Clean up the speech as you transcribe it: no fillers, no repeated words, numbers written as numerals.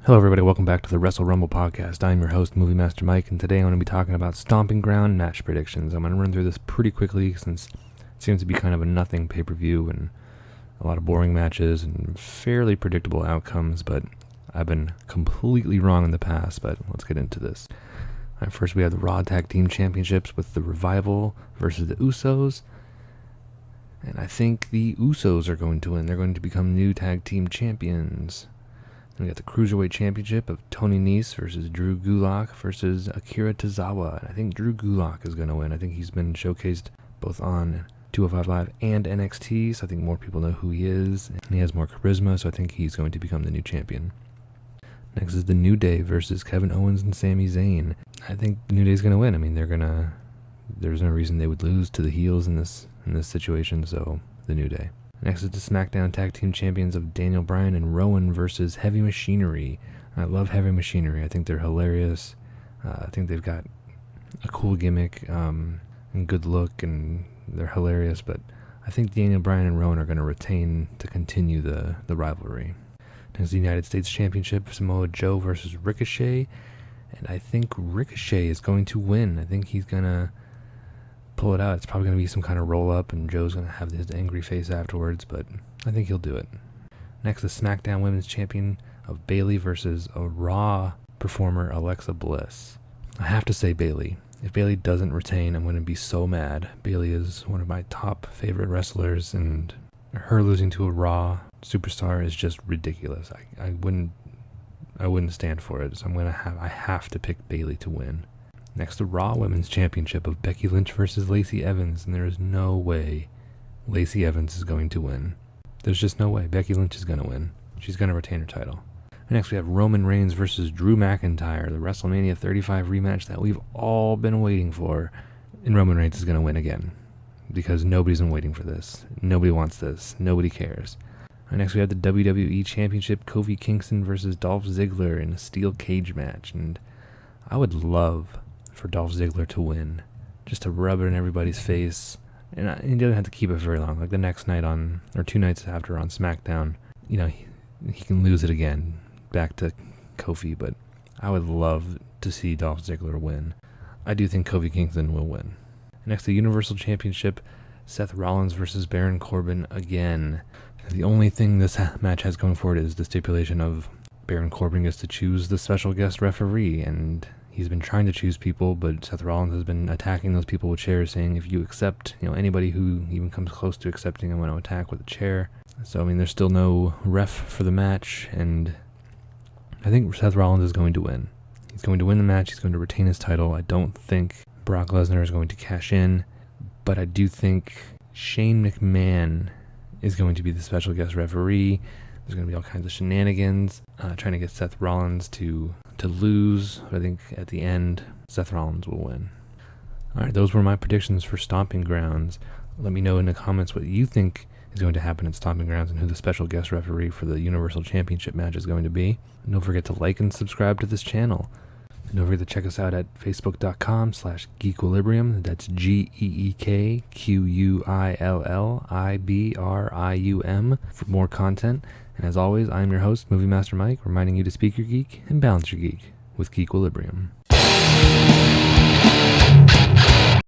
Hello everybody, welcome back to the Wrestle Rumble Podcast. I'm your host, Movie Master Mike, and today I'm going to be talking about Stomping Ground match predictions. I'm going to run through this pretty quickly since it seems to be kind of a nothing pay-per-view and a lot of boring matches and fairly predictable outcomes, but I've been completely wrong in the past, but let's get into this. All right, first we have the Raw Tag Team Championships with the Revival versus the Usos, and I think the Usos are going to win. They're going to become new tag team champions. Then we got the Cruiserweight Championship of Tony Nese versus Drew Gulak versus Akira Tozawa. And I think Drew Gulak is going to win. I think he's been showcased both on 205 Live and NXT, so I think more people know who he is. And he has more charisma, so I think he's going to become the new champion. Next is the New Day versus Kevin Owens and Sami Zayn. I think the New Day is going to win. I mean, there's no reason they would lose to the heels in this situation, so the New Day. Next is the SmackDown Tag Team Champions of Daniel Bryan and Rowan versus Heavy Machinery. I love Heavy Machinery. I think they're hilarious. I think they've got a cool gimmick and good look, and they're hilarious. But I think Daniel Bryan and Rowan are going to retain to continue the rivalry. Next, the United States Championship, Samoa Joe versus Ricochet. And I think Ricochet is going to win. I think he's going to pull it out. It's probably going to be some kind of roll-up, and Joe's going to have his angry face afterwards, but I think he'll do it. Next, the SmackDown Women's Champion of Bayley versus a Raw performer, Alexa Bliss. I have to say Bayley. If Bayley doesn't retain, I'm going to be so mad. Bayley is one of my top favorite wrestlers, and her losing to a Raw superstar is just ridiculous. I wouldn't stand for it, so I have to pick Bayley to win. Next, the Raw Women's Championship of Becky Lynch versus Lacey Evans, and there is no way Lacey Evans is going to win. There's just no way. Becky Lynch is going to win. She's going to retain her title. And next, we have Roman Reigns versus Drew McIntyre, the WrestleMania 35 rematch that we've all been waiting for, and Roman Reigns is going to win again, because nobody's been waiting for this. Nobody wants this. Nobody cares. And next, we have the WWE Championship, Kofi Kingston versus Dolph Ziggler in a steel cage match, and I would love for Dolph Ziggler to win, just to rub it in everybody's face, and he doesn't have to keep it very long. Like the next night or 2 nights after on SmackDown, he can lose it again, back to Kofi. But I would love to see Dolph Ziggler win. I do think Kofi Kingston will win. Next, the Universal Championship, Seth Rollins versus Baron Corbin again. The only thing this match has going for it is the stipulation of Baron Corbin gets to choose the special guest referee, and he's been trying to choose people, but Seth Rollins has been attacking those people with chairs, saying if you accept, anybody who even comes close to accepting, I'm going to attack with a chair. So, there's still no ref for the match, and I think Seth Rollins is going to win. He's going to win the match. He's going to retain his title. I don't think Brock Lesnar is going to cash in, but I do think Shane McMahon is going to be the special guest referee. There's going to be all kinds of shenanigans, trying to get Seth Rollins to lose. But I think at the end, Seth Rollins will win. All right, those were my predictions for Stomping Grounds. Let me know in the comments what you think is going to happen at Stomping Grounds and who the special guest referee for the Universal Championship match is going to be. And don't forget to like and subscribe to this channel. And don't forget to check us out at facebook.com/Geekquillibrium. That's GeekQuillibrium for more content. And as always, I'm your host, Movie Master Mike, reminding you to speak your geek and balance your geek with Geekquillibrium.